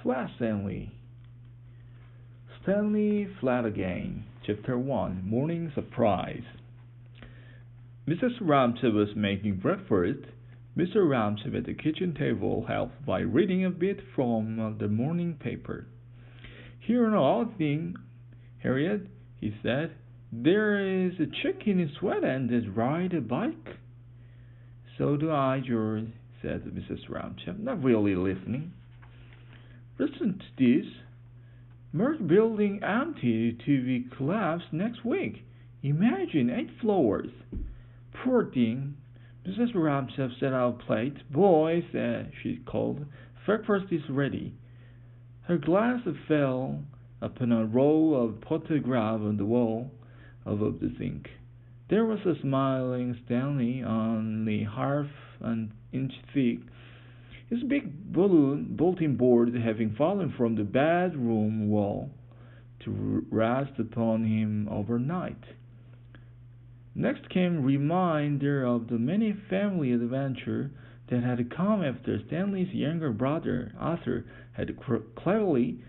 Flat Stanley. Stanley Flat Again. Chapter 1 Morning Surprise. Mrs. Ramsay was making breakfast. Mr. Ramsay at the kitchen table helped by reading a bit from the morning paper. "Here's an odd thing, Harriet," he said. "There is a chicken in Sweden that rides a bike." "So do I, George," said Mrs. Ramsay, not really listening. "Listen to this. Merck building empty to be collapsed next week. Imagine 8 floors." "Poor thing." Mrs. Ramsay set out a plate. "Boys," she called, "breakfast is ready." Her glance fell upon a row of photographs on the wall above the sink. There was a smiling Stanley, only half an inch thick, his big bulletin board having fallen from the bedroom wall to rest upon him overnight. Next came reminder of the many family adventures that had come after Stanley's younger brother Arthur had cleverly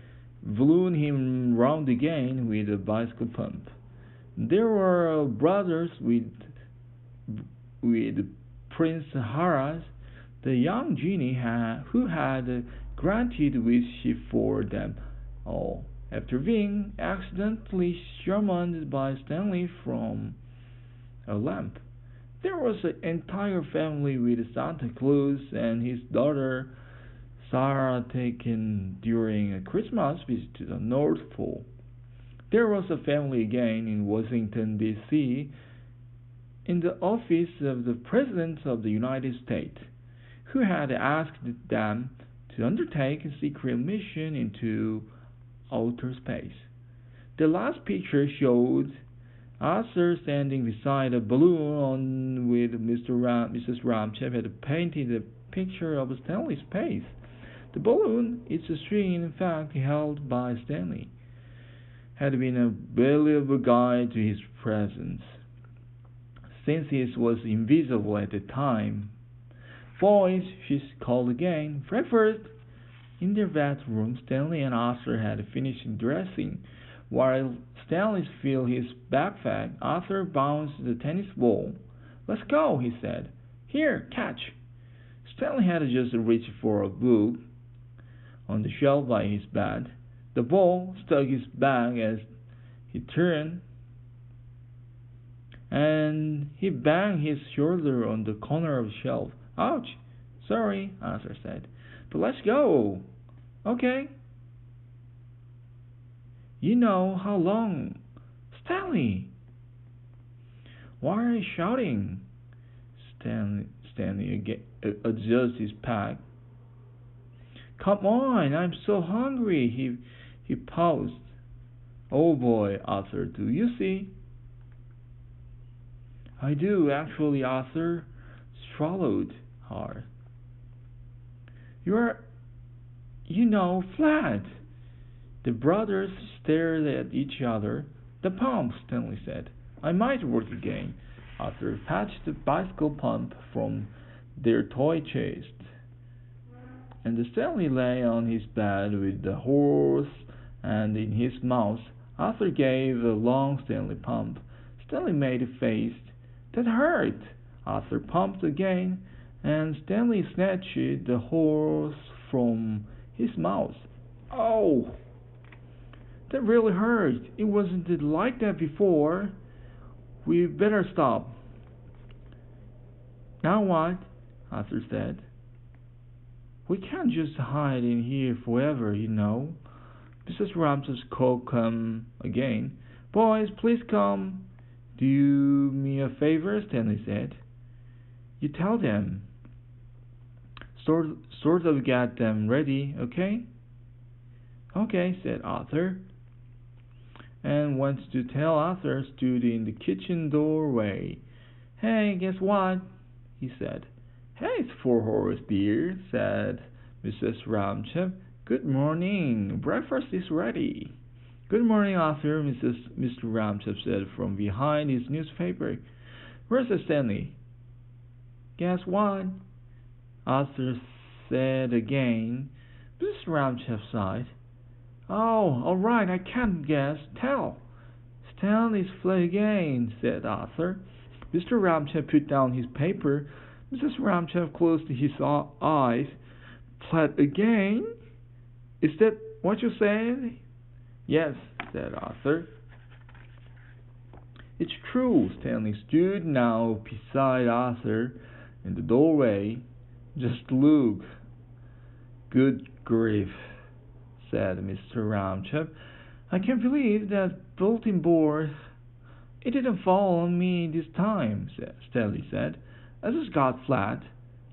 blown him round again with a bicycle pump. There were brothers with Prince Harald, the young genie who had granted wish for them all, after being accidentally summoned by Stanley from a lamp. There was an entire family with Santa Claus and his daughter Sarah taken during a Christmas visit to the North Pole. There was a family again in Washington, D.C., in the office of the President of the United States, who had asked them to undertake a secret mission into outer space. The last picture showed Arthur standing beside a balloon with Mrs. Ramsay had painted a picture of Stanley's face. The balloon, its string in fact held by Stanley, had been a valuable guide to his presence, since it was invisible at the time. "Boys," she called again, "breakfast!" In their bedroom, Stanley and Arthur had finished dressing. While Stanley filled his backpack, Arthur bounced the tennis ball. "Let's go," he said. "Here, catch." Stanley had just reached for a book on the shelf by his bed. The ball struck his back as he turned, and he banged his shoulder on the corner of the shelf. "Ouch!" "Sorry," Arthur said, "but let's go." "Okay." "You know how long?" "Stanley!" "Why are you shouting?" Stanley adjusted his pack. "Come on, I'm so hungry." He paused. "Oh boy, Arthur, do you see?" "I do, actually." Arthur swallowed hard. "You're, flat." The brothers stared at each other. "The pump," Stanley said. "I might work again." Arthur patched the bicycle pump from their toy chest, and Stanley lay on his bed with the horse and in his mouth. Arthur gave a long Stanley pump. Stanley made a face. "That hurt." Arthur pumped again, and Stanley snatched the horse from his mouth. "Oh! That really hurt. It wasn't like that before. We better stop." "Now what?" Arthur said. "We can't just hide in here forever, Mrs. Ramsay spoke again. "Boys, please come." "Do me a favor," Stanley said. "You tell them. Sort of get them ready, okay?" "Okay," said Arthur, and went to tell. Arthur stood in the kitchen doorway. "Hey, guess what?" he said. "Hey, it's Four Horse, dear," said Mrs. Ramsay. "Good morning. Breakfast is ready." "Good morning, Arthur," Mr. Ramsay said from behind his newspaper. "Where's Stanley?" "Guess what?" Arthur said again, Mrs. Ramchef sighed. Oh, all right, I can't guess. Tell. Stanley's flat again, said Arthur. Mr. Ramchef put down his paper. Mrs. Ramchef closed his eyes. Flat again? Is that what you said? Yes, said Arthur. It's true. Stanley stood now beside Arthur in the doorway. Just look. Good grief, said Mr. Ramchef. I can't believe that bulletin board. It didn't fall on me this time, Stanley said. As it got flat,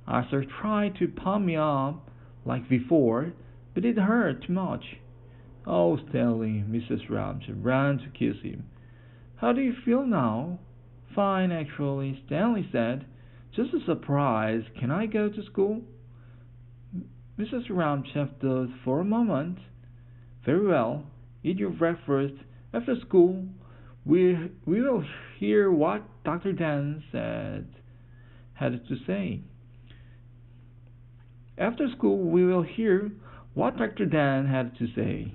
Arthur tried to pump me up like before, but it hurt too much. Oh, Stanley, Mrs. Ramchef ran to kiss him. How do you feel now? Fine, actually, Stanley said. Just a surprise. Can I go to school? Mrs. Ramchef thought for a moment. Very well. Eat your breakfast. After school, we will hear what Dr. Dan had to say. After school, we will hear what Dr. Dan had to say.